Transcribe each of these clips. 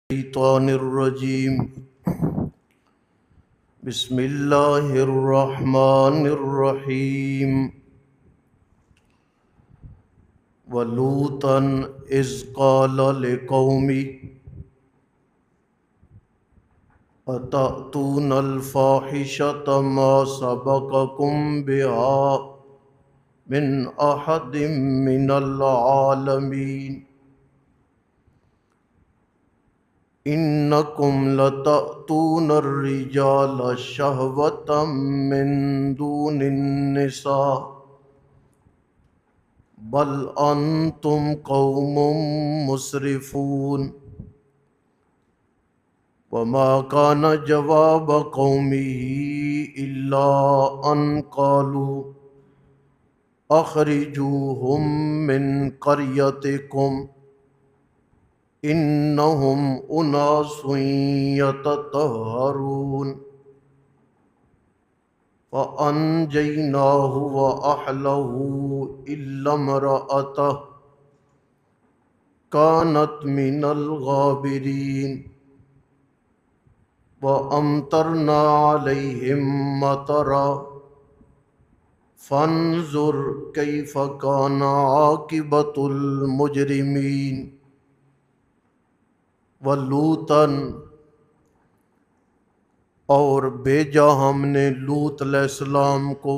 الشیطان الرجیم بسم اللہ الرحمن الرحیم ولوطا اذ قال لقومه اتأتون الفاحشة ما سبقكم بها من احد من العالمین انکم لتأتون الرجال شہوة من دون النساء بل انتم قوم مسرفون وما كان جواب قومه الا ان قالوا اخرجوهم من قريتكم انہم اناس یتطہرون فانجیناہ واہلہ الا امرأتہ کانت من الغابرین وامطرنا علیہم مطرا فانظر کیف کان عاقبۃ المجرمین ولوطاً اور بھیجا ہم نے لوط علیہ السلام کو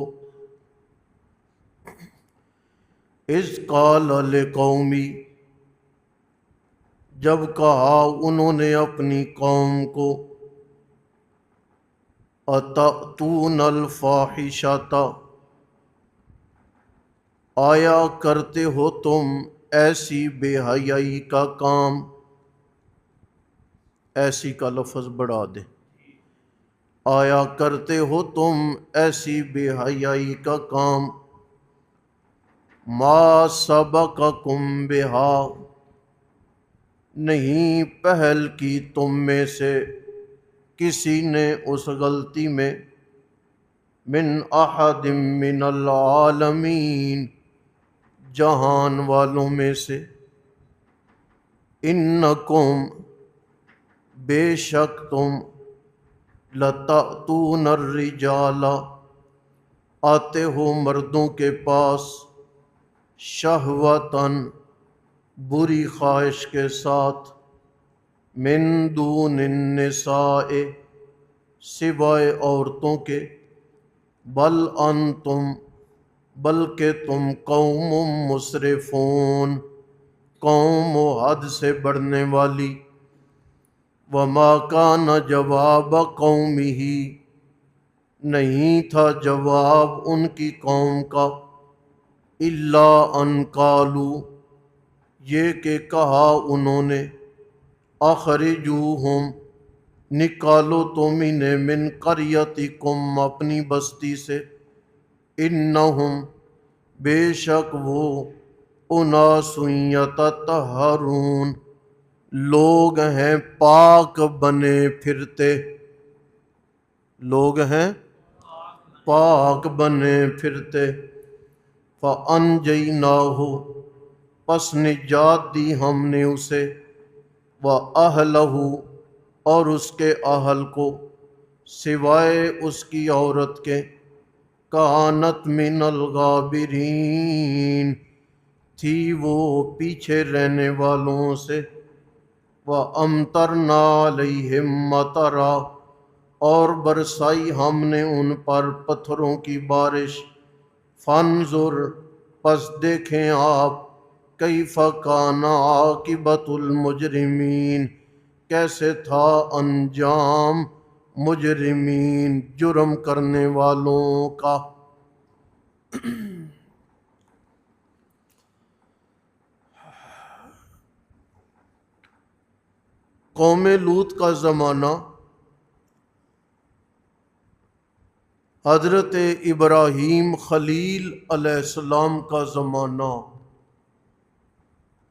اذ قال لقومی جب کہا انہوں نے اپنی قوم کو اتأتون الفاحشۃ آیا کرتے ہو تم ایسی بے حیائی کا کام، ایسی کا لفظ بڑھا دے، آیا کرتے ہو تم ایسی بے حیائی کا کام، ما سبقکم بہا نہیں پہل کی تم میں سے کسی نے اس غلطی میں، من احد من العالمین جہان والوں میں سے، انکم بے شک تم لتأتون الرجال آتے ہو مردوں کے پاس، شہوتاً بری خواہش کے ساتھ، من دون النساء سوائے عورتوں کے، بل انتم بلکہ تم قوم مسرفون قوم و حد سے بڑھنے والی، وما کان جواب قومہ نہیں تھا جواب ان کی قوم کا، الا ان قالوا یہ کہ کہا انہوں نے، اخرجوہم نکالو تم انہیں، من قریتکم اپنی بستی سے، انہم بے شک وہ، اناس یتطہرون لوگ ہیں پاک بنے پھرتے، لوگ ہیں پاک بنے پھرتے، فانجیناہ پس نجات دی ہم نے اسے، وَأَهْلَهُ اور اس کے اہل کو، سوائے اس کی عورت کے، کانت من الغابرین تھی وہ پیچھے رہنے والوں سے، وَأَمْطَرْنَا عَلَيْهِمْ مَطَرًا اور برسائی ہم نے ان پر پتھروں کی بارش، فانظر پس دیکھیں آپ، کیف کان عاقبۃ المجرمین کیسے تھا انجام مجرمین جرم کرنے والوں کا۔ قوم لوط کا زمانہ حضرت ابراہیم خلیل علیہ السلام کا زمانہ،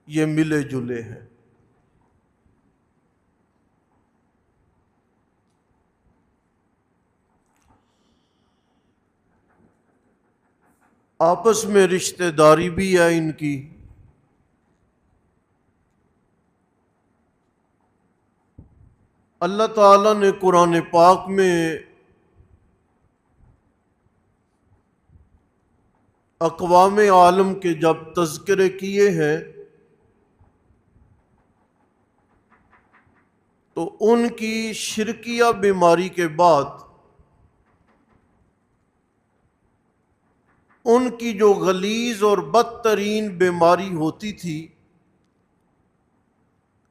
یہ ملے جلے ہیں۔ آپس میں رشتہ داری بھی ہے ان کی، اللہ تعالیٰ نے قرآن پاک میں اقوام عالم کے جب تذکرے کیے ہیں تو ان کی شرکیہ بیماری کے بعد ان کی جو غلیظ اور بدترین بیماری ہوتی تھی،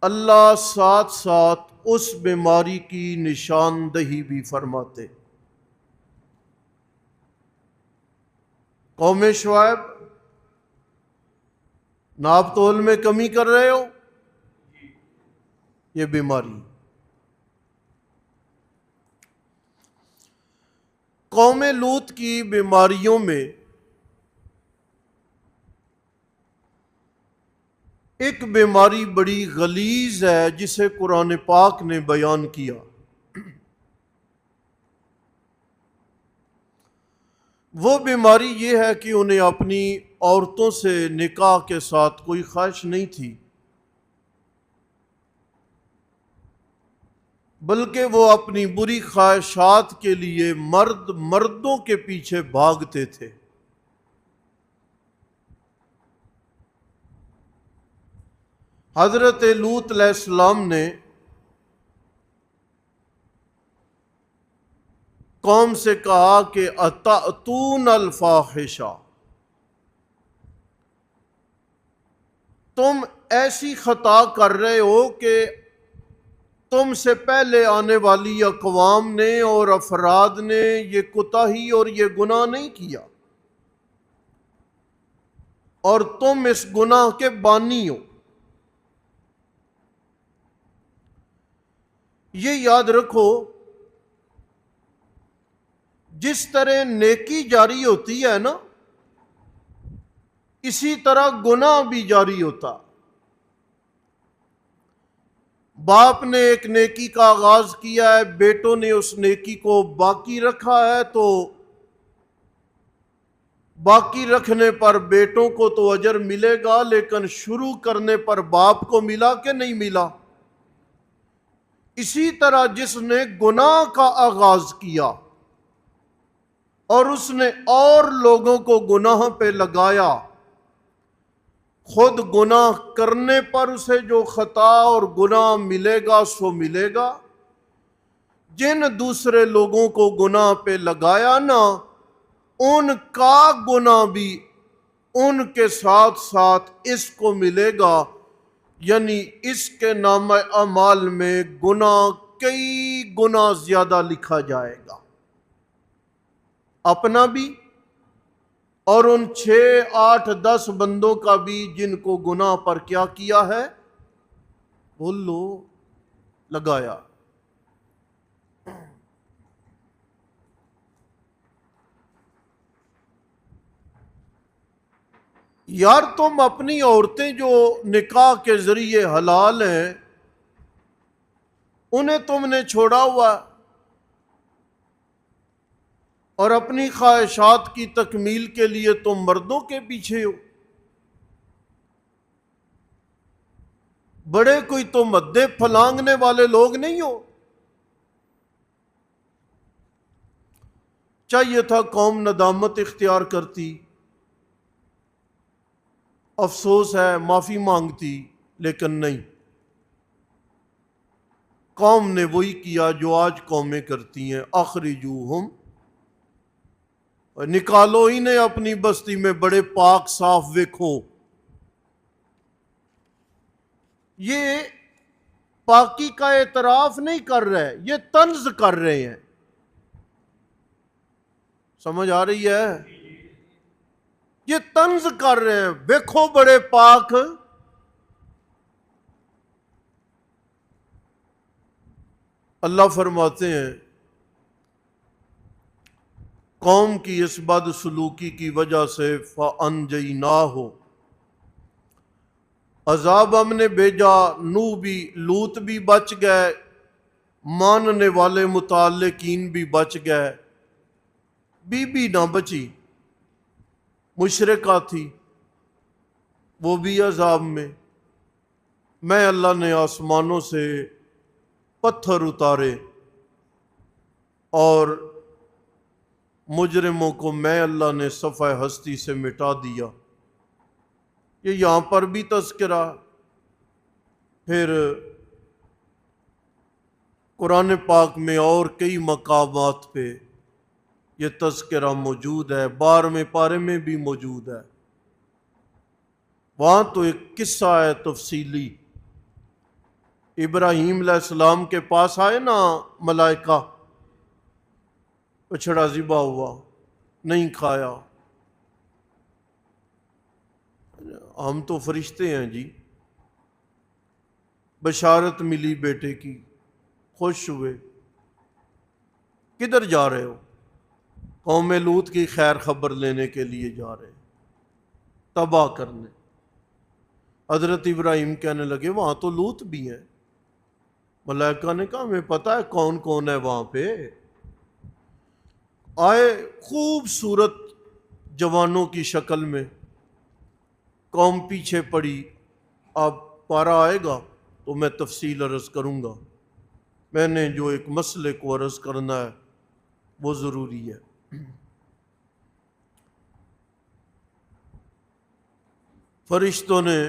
اللہ ساتھ ساتھ اس بیماری کی نشاندہی بھی فرماتے۔ قوم شعیب، ناپ تول میں کمی کر رہے ہو، یہ بیماری۔ قوم لوط کی بیماریوں میں ایک بیماری بڑی غلیظ ہے جسے قرآن پاک نے بیان کیا۔ وہ بیماری یہ ہے کہ انہیں اپنی عورتوں سے نکاح کے ساتھ کوئی خواہش نہیں تھی، بلکہ وہ اپنی بری خواہشات کے لیے مردوں کے پیچھے بھاگتے تھے۔ حضرت لوط علیہ السلام نے قوم سے کہا کہ اتأتون الفاحشہ، تم ایسی خطا کر رہے ہو کہ تم سے پہلے آنے والی اقوام نے اور افراد نے یہ کوتاہی اور یہ گناہ نہیں کیا، اور تم اس گناہ کے بانی ہو۔ یہ یاد رکھو، جس طرح نیکی جاری ہوتی ہے نا، اسی طرح گناہ بھی جاری ہوتا۔ باپ نے ایک نیکی کا آغاز کیا ہے، بیٹوں نے اس نیکی کو باقی رکھا ہے، تو باقی رکھنے پر بیٹوں کو تو اجر ملے گا، لیکن شروع کرنے پر باپ کو ملا کہ نہیں ملا؟ اسی طرح جس نے گناہ کا آغاز کیا اور اس نے اور لوگوں کو گناہ پہ لگایا، خود گناہ کرنے پر اسے جو خطا اور گناہ ملے گا سو ملے گا، جن دوسرے لوگوں کو گناہ پہ لگایا نا، ان کا گناہ بھی ان کے ساتھ ساتھ اس کو ملے گا، یعنی اس کے نامہ اعمال میں گناہ کئی گنا زیادہ لکھا جائے گا، اپنا بھی اور ان 6 8 10 بندوں کا بھی جن کو گناہ پر کیا کیا ہے، بولو، لگایا۔ یار تم اپنی عورتیں جو نکاح کے ذریعے حلال ہیں انہیں تم نے چھوڑا ہوا، اور اپنی خواہشات کی تکمیل کے لیے تم مردوں کے پیچھے ہو۔ بڑے کوئی تم مدے پھلانگنے والے لوگ نہیں ہو۔ چاہیے تھا قوم ندامت اختیار کرتی، افسوس ہے معافی مانگتی، لیکن نہیں، قوم نے وہی کیا جو آج قومیں کرتی ہیں، اخرجوہم، نکالو انہیں اپنی بستی میں، بڑے پاک صاف ویکھو۔ یہ پاکی کا اعتراف نہیں کر رہے، یہ طنز کر رہے ہیں۔ سمجھ آ رہی ہے؟ یہ طنز کر رہے ہیں، ویکھو بڑے پاک۔ اللہ فرماتے ہیں قوم کی اس بد سلوکی کی وجہ سے فَأَنْجَيْنَاهُ، عذاب ہم نے بھیجا، نوح بھی، لوط بھی بچ گئے، ماننے والے متعلقین بھی بچ گئے، بی بی نہ بچی، مشرکہ تھی، وہ بھی عذاب میں۔ میں اللہ نے آسمانوں سے پتھر اتارے اور مجرموں کو میں اللہ نے صفحہ ہستی سے مٹا دیا۔ یہ یہاں پر بھی تذکرہ، پھر قرآن پاک میں اور کئی مقامات پہ یہ تذکرہ موجود ہے، 12ویں پارے میں بھی موجود ہے۔ وہاں تو ایک قصہ ہے تفصیلی، ابراہیم علیہ السلام کے پاس آئے نا ملائکہ، بچڑا ذبح ہوا، نہیں کھایا۔ ہم تو فرشتے ہیں جی، بشارت ملی بیٹے کی، خوش ہوئے۔ کدھر جا رہے ہو؟ قوم لوط کی خیر خبر لینے کے لیے جا رہے، تباہ کرنے۔ حضرت ابراہیم کہنے لگے وہاں تو لوط بھی ہیں۔ ملائکہ نے کہا ہمیں پتہ ہے کون کون ہے وہاں پہ۔ آئے خوبصورت جوانوں کی شکل میں، قوم پیچھے پڑی۔ اب پارا آئے گا تو میں تفصیل عرض کروں گا، میں نے جو ایک مسئلے کو عرض کرنا ہے وہ ضروری ہے۔ فرشتوں نے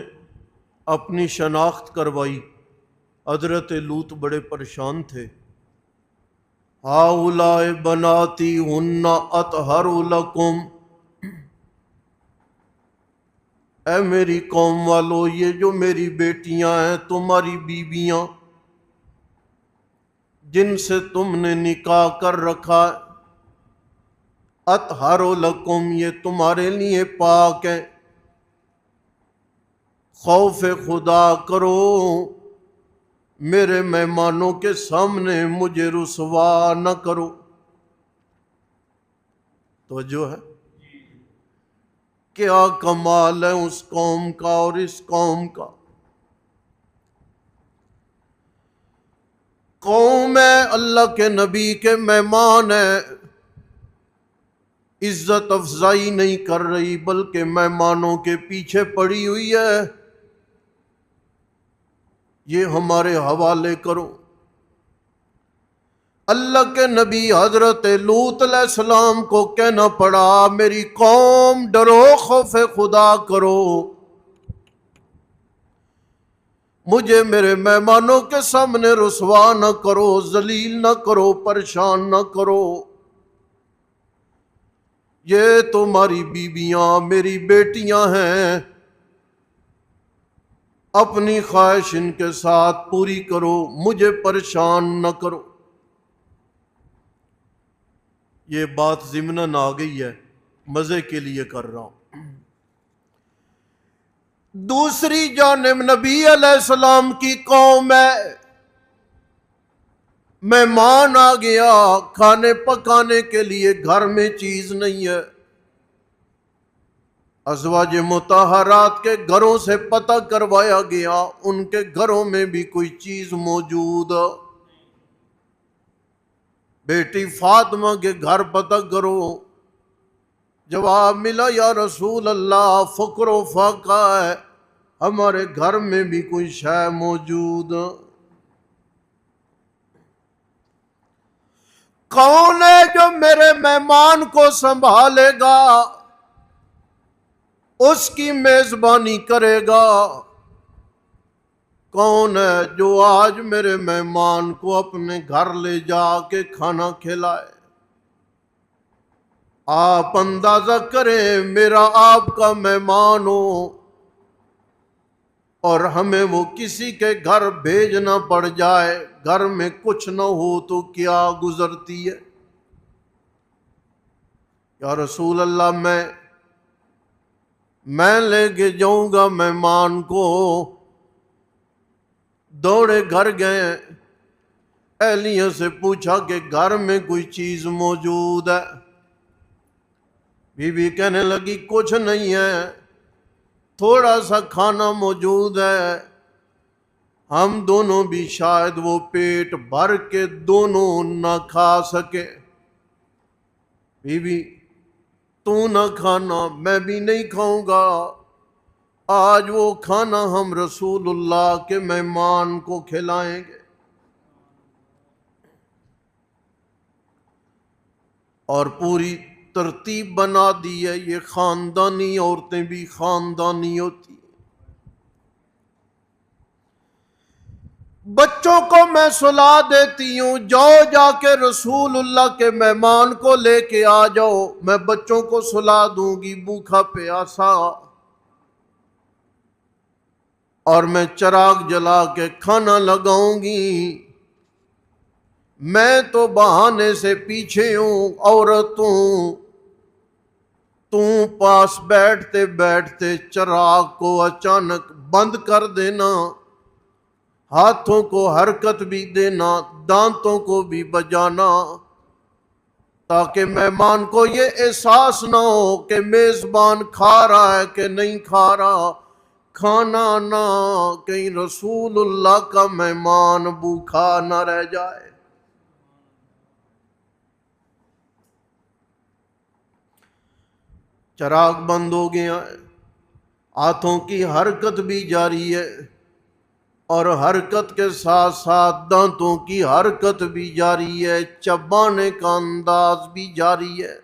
اپنی شناخت کروائی۔ حضرت لوط بڑے پریشان تھے۔ ہؤلاء بناتی ہن اطہر لکم، اے میری قوم والو، یہ جو میری بیٹیاں ہیں تمہاری بیویاں جن سے تم نے نکاح کر رکھا، اطہر لکم، یہ تمہارے لیے پاک ہیں۔ خوف خدا کرو، میرے مہمانوں کے سامنے مجھے رسوا نہ کرو۔ توجہ ہے، کیا کمال ہے اس قوم کا اور اس قوم کا۔ قوم ہے اللہ کے نبی کے مہمان ہے، عزت افزائی نہیں کر رہی بلکہ مہمانوں کے پیچھے پڑی ہوئی ہے۔ یہ ہمارے حوالے کرو۔ اللہ کے نبی حضرت لوط علیہ السلام کو کہنا پڑا میری قوم ڈرو، خوف خدا کرو، مجھے میرے مہمانوں کے سامنے رسوا نہ کرو، ذلیل نہ کرو، پریشان نہ کرو۔ یہ تمہاری بیویاں میری بیٹیاں ہیں، اپنی خواہش ان کے ساتھ پوری کرو، مجھے پریشان نہ کرو۔ یہ بات ضمناً آ گئی ہے، مزے کے لیے کر رہا ہوں۔ دوسری جانب نبی علیہ السلام کی قوم ہے، مہمان آ گیا، کھانے پکانے کے لیے گھر میں چیز نہیں ہے۔ ازواج مطہرات کے گھروں سے پتہ کروایا گیا، ان کے گھروں میں بھی کوئی چیز موجود۔ بیٹی فاطمہ کے گھر پتہ کرو، جواب ملا یا رسول اللہ فقر و فاقہ ہے، ہمارے گھر میں بھی کوئی شے موجود۔ کون ہے جو میرے مہمان کو سنبھالے گا، اس کی میزبانی کرے گا؟ کون ہے جو آج میرے مہمان کو اپنے گھر لے جا کے کھانا کھلائے؟ آپ اندازہ کریں، میرا آپ کا مہمان ہو اور ہمیں وہ کسی کے گھر بھیجنا پڑ جائے، گھر میں کچھ نہ ہو تو کیا گزرتی ہے؟ یا رسول اللہ میں لے کے جاؤں گا مہمان کو۔ دوڑے گھر گئے، اہلیہ سے پوچھا کہ گھر میں کوئی چیز موجود ہے؟ بی بی کہنے لگی کچھ نہیں ہے، تھوڑا سا کھانا موجود ہے، ہم دونوں بھی شاید وہ پیٹ بھر کے دونوں نہ کھا سکے۔ بی بی تو نہ کھانا، میں بھی نہیں کھاؤں گا، آج وہ کھانا ہم رسول اللہ کے مہمان کو کھلائیں گے۔ اور پوری ترتیب بنا دی ہے، یہ خاندانی عورتیں بھی خاندانی ہوتی ہیں۔ بچوں کو میں سلا دیتی ہوں، جاؤ جا کے رسول اللہ کے مہمان کو لے کے آ جاؤ، میں بچوں کو سلا دوں گی بھوکا پیاسا، اور میں چراغ جلا کے کھانا لگاؤں گی۔ میں تو بہانے سے پیچھے ہوں، عورتوں تو پاس بیٹھتے بیٹھتے چراغ کو اچانک بند کر دینا، ہاتھوں کو حرکت بھی دینا، دانتوں کو بھی بجانا، تاکہ مہمان کو یہ احساس نہ ہو کہ میزبان کھا رہا ہے کہ نہیں کھا رہا، کھانا نہ کہیں رسول اللہ کا مہمان بھوکا نہ رہ جائے۔ چراغ بند ہو گیا ہے، ہاتھوں کی حرکت بھی جاری ہے، اور حرکت کے ساتھ ساتھ دانتوں کی حرکت بھی جاری ہے، چبانے کا انداز بھی جاری ہے۔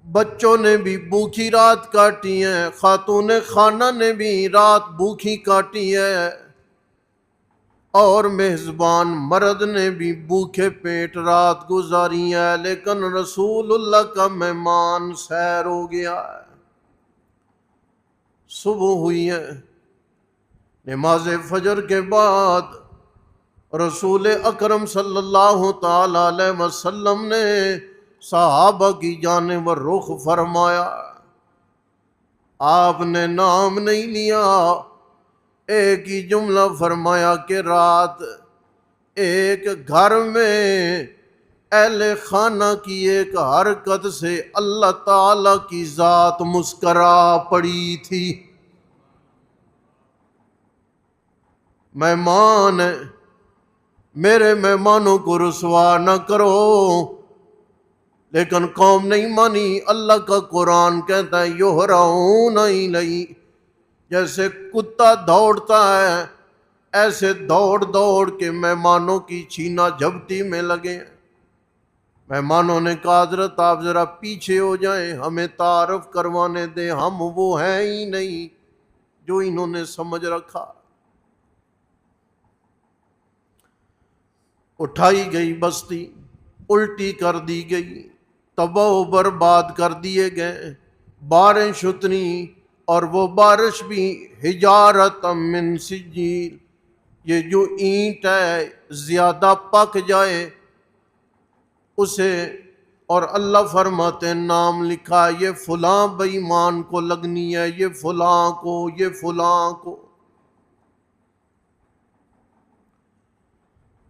بچوں نے بھی بھوکی رات کاٹی ہے، خاتون خانہ نے بھی رات بھوکی کاٹی ہے، اور میزبان مرد نے بھی بھوکے پیٹ رات گزاری ہے، لیکن رسول اللہ کا مہمان سیر ہو گیا ہے۔ صبح ہوئی ہے، نماز فجر کے بعد رسول اکرم صلی اللہ تعالی علیہ وسلم نے صحابہ کی جانب رخ فرمایا، آپ نے نام نہیں لیا، ایک ہی جملہ فرمایا کہ رات ایک گھر میں اہل خانہ کی ایک حرکت سے اللہ تعالی کی ذات مسکرا پڑی تھی۔ مہمان میرے مہمانوں کو رسوا نہ کرو، لیکن قوم نہیں مانی۔ اللہ کا قرآن کہتا ہے یہرعون الیہ، جیسے کتا دوڑتا ہے ایسے دوڑ دوڑ کے مہمانوں کی چھینا جھپٹی میں لگے۔ مہمانوں نے کہا حضرت آپ ذرا پیچھے ہو جائیں، ہمیں تعارف کروانے دیں، ہم وہ ہیں ہی نہیں جو انہوں نے سمجھ رکھا۔ اٹھائی گئی بستی، الٹی کر دی گئی، تباہ و برباد کر دیے گئے، بارش اتنی، اور وہ بارش بھی حجارت من سجیل، یہ جو اینٹ ہے زیادہ پک جائے اسے، اور اللہ فرماتے ہیں نام لکھا ہے یہ فلاں بے ایمان کو لگنی ہے، یہ فلاں کو، یہ فلاں کو۔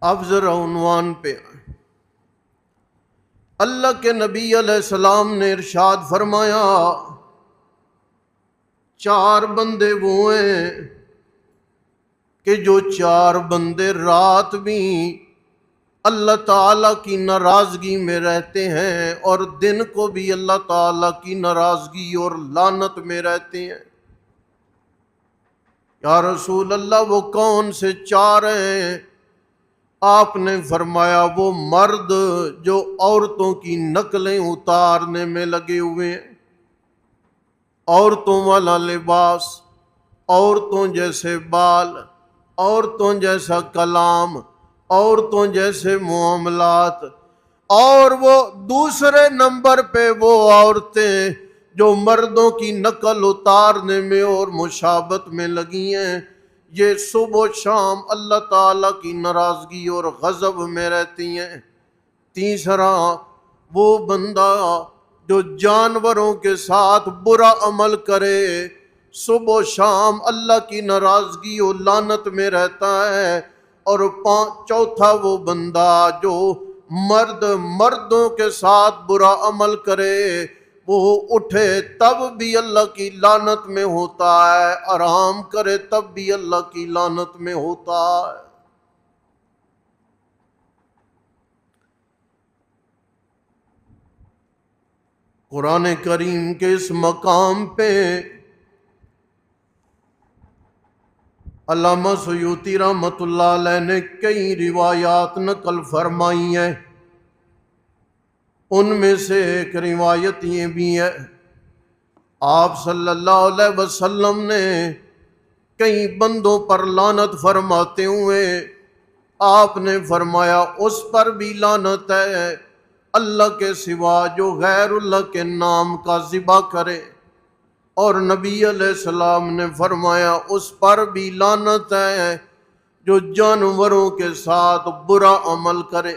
اب ذرا عنوان پہ آئیں۔ اللہ کے نبی علیہ السلام نے ارشاد فرمایا، چار بندے وہ ہیں کہ جو چار بندے رات بھی اللہ تعالیٰ کی ناراضگی میں رہتے ہیں اور دن کو بھی اللہ تعالیٰ کی ناراضگی اور لعنت میں رہتے ہیں۔ یا رسول اللہ وہ کون سے چار ہیں؟ آپ نے فرمایا وہ مرد جو عورتوں کی نقلیں اتارنے میں لگے ہوئے ہیں، عورتوں والا لباس، عورتوں جیسے بال، عورتوں جیسا کلام، عورتوں جیسے معاملات، اور وہ دوسرے نمبر پہ وہ عورتیں جو مردوں کی نقل اتارنے میں اور مشابہت میں لگی ہیں، یہ صبح و شام اللہ تعالیٰ کی ناراضگی اور غضب میں رہتی ہیں۔ تیسرا وہ بندہ جو جانوروں کے ساتھ برا عمل کرے، صبح و شام اللہ کی ناراضگی اور لعنت میں رہتا ہے۔ اور چوتھا وہ بندہ جو مردوں کے ساتھ برا عمل کرے، وہ اٹھے تب بھی اللہ کی لعنت میں ہوتا ہے، آرام کرے تب بھی اللہ کی لعنت میں ہوتا ہے۔ قرآن کریم کے اس مقام پہ علامہ سیوطی رحمۃ اللہ علیہ نے کئی روایات نقل فرمائی ہیں۔ ان میں سے ایک روایت یہ بھی ہے، آپ صلی اللہ علیہ وسلم نے کئی بندوں پر لعنت فرماتے ہوئے آپ نے فرمایا اس پر بھی لعنت ہے اللہ کے سوا جو غیر اللہ کے نام کا ذبح کرے، اور نبی علیہ السلام نے فرمایا اس پر بھی لعنت ہے جو جانوروں کے ساتھ برا عمل کرے،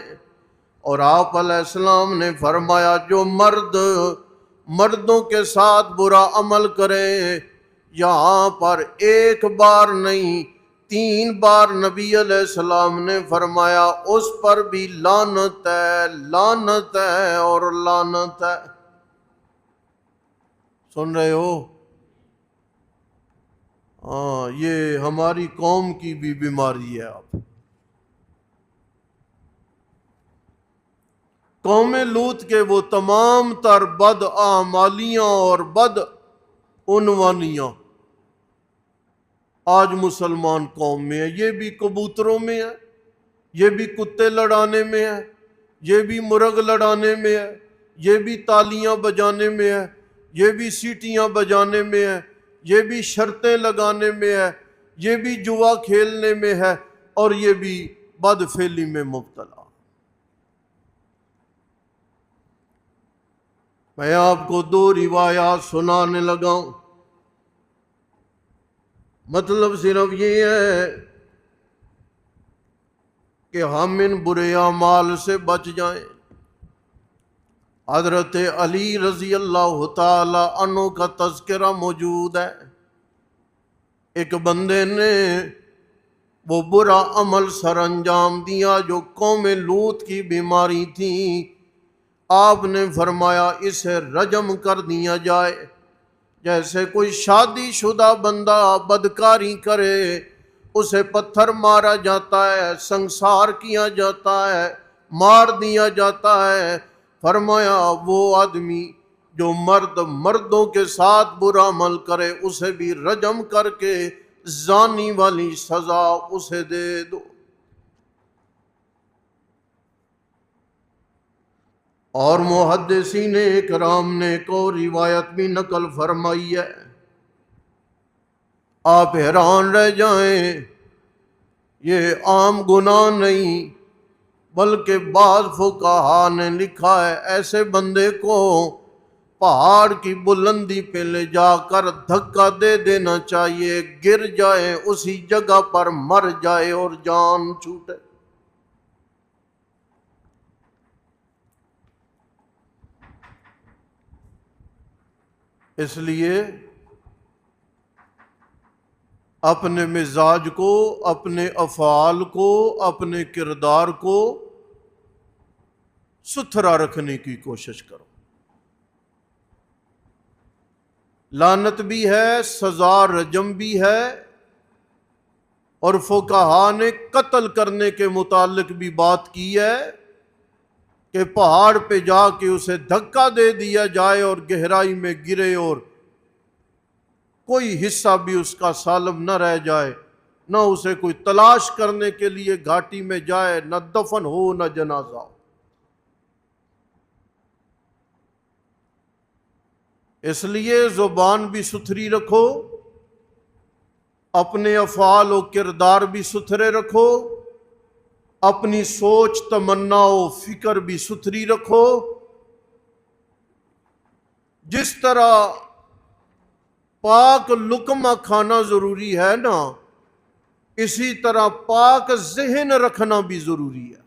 اور آپ علیہ السلام نے فرمایا جو مردوں کے ساتھ برا عمل کرے، یہاں پر ایک بار نہیں 3 بار نبی علیہ السلام نے فرمایا اس پر بھی لعنت ہے، لعنت ہے اور لعنت ہے۔ سن رہے ہو؟ ہاں، یہ ہماری قوم کی بھی بیماری ہے۔ آپ قوم لوط کے وہ تمام تر بد اعمالیاں اور بد عنوانیاں آج مسلمان قوم میں ہے، یہ بھی کبوتروں میں ہے، یہ بھی کتے لڑانے میں ہے، یہ بھی مرغ لڑانے میں ہے، یہ بھی تالیاں بجانے میں ہے، یہ بھی سیٹیاں بجانے میں ہے، یہ بھی شرطیں لگانے میں ہے، یہ بھی جوا کھیلنے میں ہے، اور یہ بھی بد فعلی میں مبتلا۔ میں آپ کو 2 روایات سنانے لگا ہوں، مطلب صرف یہ ہے کہ ہم ان برے اعمال سے بچ جائیں۔ حضرت علی رضی اللہ تعالی عنہ کا تذکرہ موجود ہے، ایک بندے نے وہ برا عمل سر انجام دیا جو قوم لوط کی بیماری تھی، آپ نے فرمایا اسے رجم کر دیا جائے۔ جیسے کوئی شادی شدہ بندہ بدکاری کرے اسے پتھر مارا جاتا ہے، سنسار کیا جاتا ہے، مار دیا جاتا ہے، فرمایا وہ آدمی جو مردوں کے ساتھ برا عمل کرے اسے بھی رجم کر کے زانی والی سزا اسے دے دو۔ اور محدثین کرام نے ایک اور روایت بھی نقل فرمائی ہے، آپ حیران رہ جائیں، یہ عام گناہ نہیں بلکہ بعض فقہا نے لکھا ہے ایسے بندے کو پہاڑ کی بلندی پہ لے جا کر دھکا دے دینا چاہیے، گر جائے اسی جگہ پر مر جائے اور جان چھوٹے۔ اس لیے اپنے مزاج کو، اپنے افعال کو، اپنے کردار کو ستھرا رکھنے کی کوشش کرو۔ لعنت بھی ہے، سزا رجم بھی ہے، اور فقہا نے قتل کرنے کے متعلق بھی بات کی ہے کہ پہاڑ پہ جا کے اسے دھکا دے دیا جائے اور گہرائی میں گرے اور کوئی حصہ بھی اس کا سالم نہ رہ جائے، نہ اسے کوئی تلاش کرنے کے لیے گھاٹی میں جائے، نہ دفن ہو نہ جنازہ ہو۔ اس لیے زبان بھی ستھری رکھو، اپنے افعال و کردار بھی ستھرے رکھو، اپنی سوچ تمنا و فکر بھی ستھری رکھو۔ جس طرح پاک لقمہ کھانا ضروری ہے نا، اسی طرح پاک ذہن رکھنا بھی ضروری ہے۔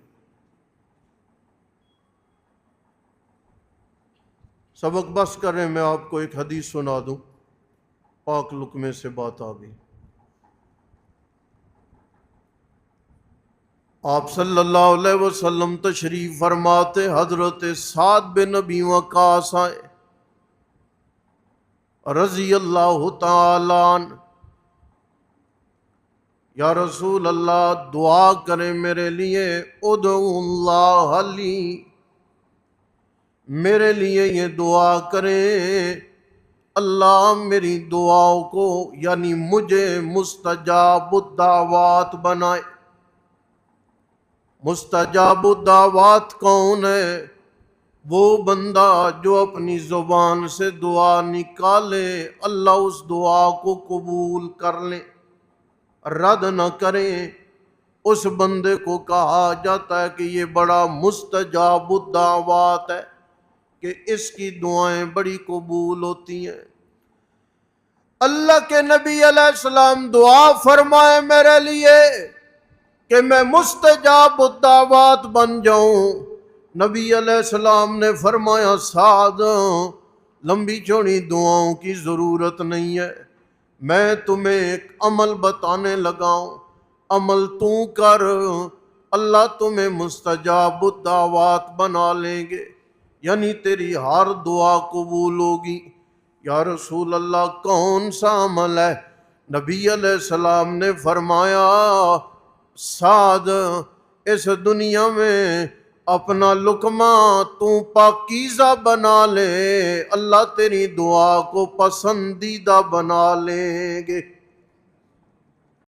سبق بس کریں، میں آپ کو ایک حدیث سنا دوں، پاک لقمے سے بات آ گئی۔ آپ صلی اللہ علیہ وسلم تشریف فرماتے، حضرت سعد بن ابی وقاص آئے رضی اللہ تعالی عنہ، یا رسول اللہ دعا کریں میرے لیے، ادعو اللہ لی، میرے لیے یہ دعا کریں اللہ میری دعاؤں کو یعنی مجھے مستجاب الدعوات بنائے۔ مستجاب الدعوات کون ہے؟ وہ بندہ جو اپنی زبان سے دعا نکالے اللہ اس دعا کو قبول کر لے، رد نہ کرے، اس بندے کو کہا جاتا ہے کہ یہ بڑا مستجاب الدعوات ہے، کہ اس کی دعائیں بڑی قبول ہوتی ہیں۔ اللہ کے نبی علیہ السلام دعا فرمائے میرے لیے کہ میں مستجاب الدعوات بن جاؤں۔ نبی علیہ السلام نے فرمایا سعد لمبی چوڑی دعاؤں کی ضرورت نہیں ہے، میں تمہیں ایک عمل بتانے لگا ہوں، عمل تو کر، اللہ تمہیں مستجاب الدعوات بنا لیں گے، یعنی تیری ہر دعا قبول ہوگی۔ یا رسول اللہ کون سا عمل ہے؟ نبی علیہ السلام نے فرمایا سعد اس دنیا میں اپنا لقمہ تو پاکیزہ بنا لے، اللہ تیری دعا کو پسندیدہ بنا لیں گے۔